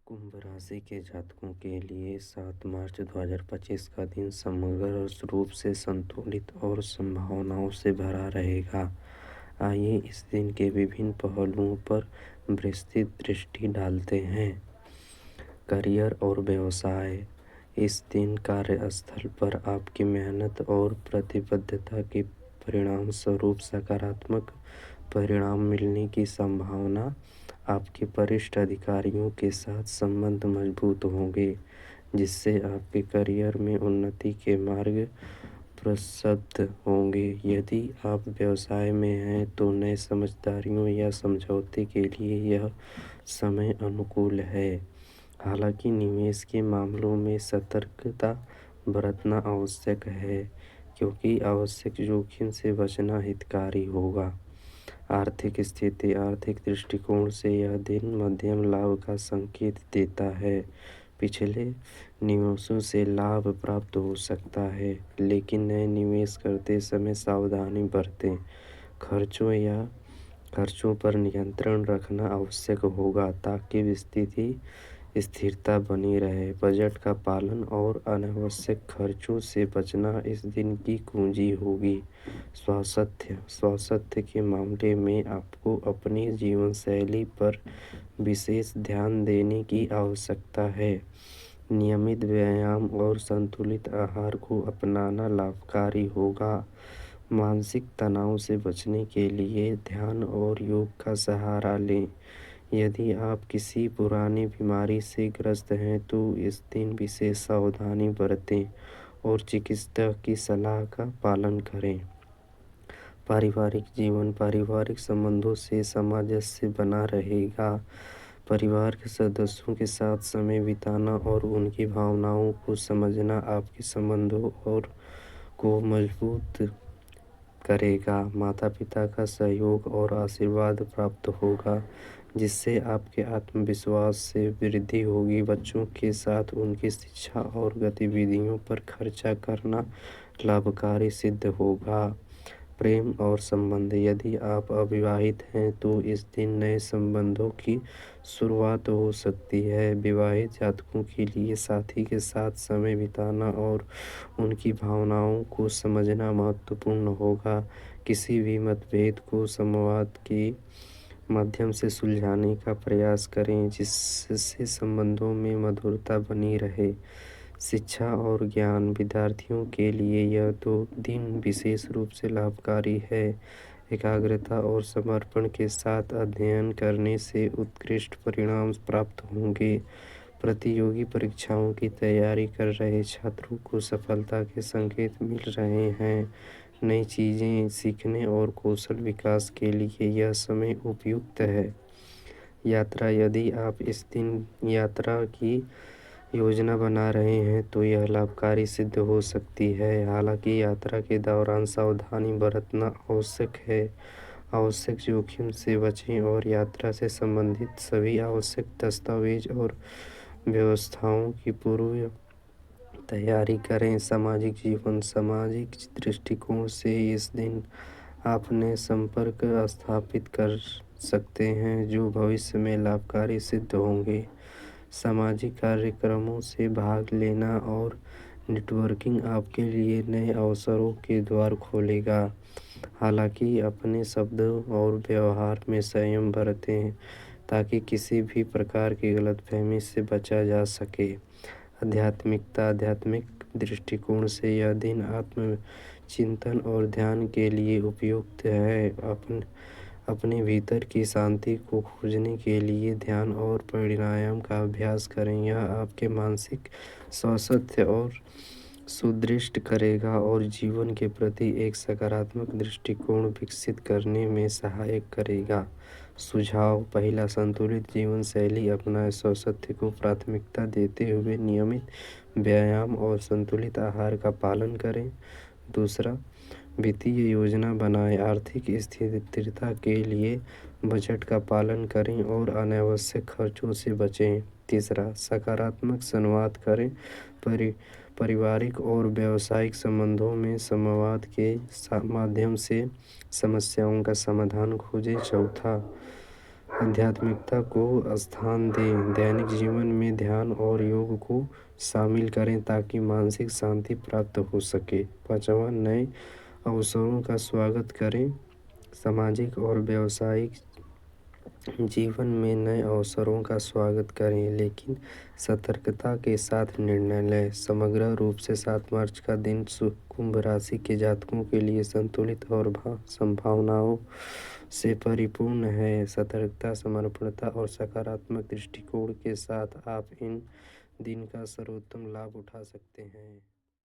कुंभ राशि के जातकों के लिए 7 मार्च 2025 का दिन समग्र रूप से संतुलित और संभावनाओं से भरा रहेगा। आइए इस दिन के विभिन्न पहलुओं पर विस्तृत दृष्टि डालते हैं। करियर और व्यवसाय। इस दिन कार्यस्थल पर आपकी मेहनत और प्रतिबद्धता के परिणाम स्वरूप सकारात्मक परिणाम मिलने की संभावना। आपके वरिष्ठ अधिकारियों के साथ संबंध मजबूत होंगे, जिससे आपके करियर में उन्नति के मार्ग प्रशस्त होंगे। यदि आप व्यवसाय में हैं तो नए समझदारियों या समझौते के लिए यह समय अनुकूल है। हालांकि निवेश के मामलों में सतर्कता बरतना आवश्यक है, क्योंकि आवश्यक जोखिम से बचना हितकारी होगा। आर्थिक स्थिति। आर्थिक दृष्टिकोण से यह दिन मध्यम लाभ का संकेत देता है। पिछले निवेशों से लाभ प्राप्त हो सकता है, लेकिन नए निवेश करते समय सावधानी बरतें। खर्चों पर नियंत्रण रखना आवश्यक होगा ताकि स्थिरता बनी रहे। बजट का पालन और अनावश्यक खर्चों से बचना इस दिन की कुंजी होगी। स्वास्थ्य के मामले में आपको अपनी जीवन शैली पर विशेष ध्यान देने की आवश्यकता है। नियमित व्यायाम और संतुलित आहार को अपनाना लाभकारी होगा। मानसिक तनाव से बचने के लिए ध्यान और योग का सहारा लें। यदि आप किसी पुरानी बीमारी से ग्रस्त हैं तो इस दिन विशेष सावधानी बरतें और चिकित्सक की सलाह का पालन करें। पारिवारिक जीवन। पारिवारिक संबंधों से सामंजस्य बना रहेगा। परिवार के सदस्यों के साथ समय बिताना और उनकी भावनाओं को समझना आपके संबंधों को मजबूत करेगा। माता पिता का सहयोग और आशीर्वाद प्राप्त होगा, जिससे आपके आत्मविश्वास से वृद्धि होगी। बच्चों के साथ उनकी शिक्षा और गतिविधियों पर खर्चा करना लाभकारी सिद्ध होगा। प्रेम और संबंध। यदि आप अविवाहित हैं तो इस दिन नए संबंधों की शुरुआत हो सकती है। विवाहित जातकों के लिए साथी के साथ समय बिताना और उनकी भावनाओं को समझना महत्वपूर्ण होगा। किसी भी मतभेद को संवाद के माध्यम से सुलझाने का प्रयास करें, जिससे संबंधों में मधुरता बनी रहे। शिक्षा और ज्ञान। विद्यार्थियों के लिए यह दिन विशेष रूप से लाभकारी है। एकाग्रता और समर्पण के साथ अध्ययन करने से उत्कृष्ट परिणाम प्राप्त होंगे। प्रतियोगी परीक्षाओं की तैयारी कर रहे छात्रों को सफलता के संकेत मिल रहे हैं। नई चीज़ें सीखने और कौशल विकास के लिए यह समय उपयुक्त है। यात्रा। यदि आप इस दिन यात्रा की योजना बना रहे हैं तो यह लाभकारी सिद्ध हो सकती है। हालांकि यात्रा के दौरान सावधानी बरतना आवश्यक है। आवश्यक जोखिम से बचें और यात्रा से संबंधित सभी आवश्यक दस्तावेज और व्यवस्थाओं की पूर्व तैयारी करें। सामाजिक जीवन। सामाजिक दृष्टिकोण से इस दिन आप नए संपर्क स्थापित कर सकते हैं, जो भविष्य में लाभकारी सिद्ध होंगे। सामाजिक कार्यक्रमों से भाग लेना और नेटवर्किंग आपके लिए नए अवसरों के द्वार खोलेगा। हालांकि अपने शब्दों और व्यवहार में संयम बरतें ताकि किसी भी प्रकार की गलतफहमी से बचा जा सके। आध्यात्मिकता। आध्यात्मिक दृष्टिकोण से यह दिन आत्मचिंतन और ध्यान के लिए उपयुक्त है। अपने भीतर की शांति को खोजने के लिए ध्यान और प्राणायाम का अभ्यास करें। यह आपके मानसिक स्वास्थ्य और सुदृढ़ करेगा और जीवन के प्रति एक सकारात्मक दृष्टिकोण विकसित करने में सहायक करेगा। सुझाव। पहला, संतुलित जीवन शैली अपनाएं। स्वास्थ्य को प्राथमिकता देते हुए नियमित व्यायाम और संतुलित आहार का पालन करें। दूसरा, वित्तीय योजना बनाएं। आर्थिक स्थिरता के लिए बजट का पालन करें और अनावश्यक खर्चों से बचें। तीसरा, सकारात्मक संवाद करें। पारिवारिक और व्यावसायिक संबंधों में संवाद के माध्यम से समस्याओं का समाधान खोजें। चौथा, आध्यात्मिकता को स्थान दें। दैनिक जीवन में ध्यान और योग को शामिल करें ताकि मानसिक शांति प्राप्त हो सके। 5वां, नए अवसरों का स्वागत करें। सामाजिक और व्यावसायिक जीवन में नए अवसरों का स्वागत करें, लेकिन सतर्कता के साथ निर्णय लें। समग्र रूप से 7 मार्च का दिन कुंभ राशि के जातकों के लिए संतुलित और संभावनाओं से परिपूर्ण है। सतर्कता, समर्पणता और सकारात्मक दृष्टिकोण के साथ आप इन दिन का सर्वोत्तम लाभ उठा सकते हैं।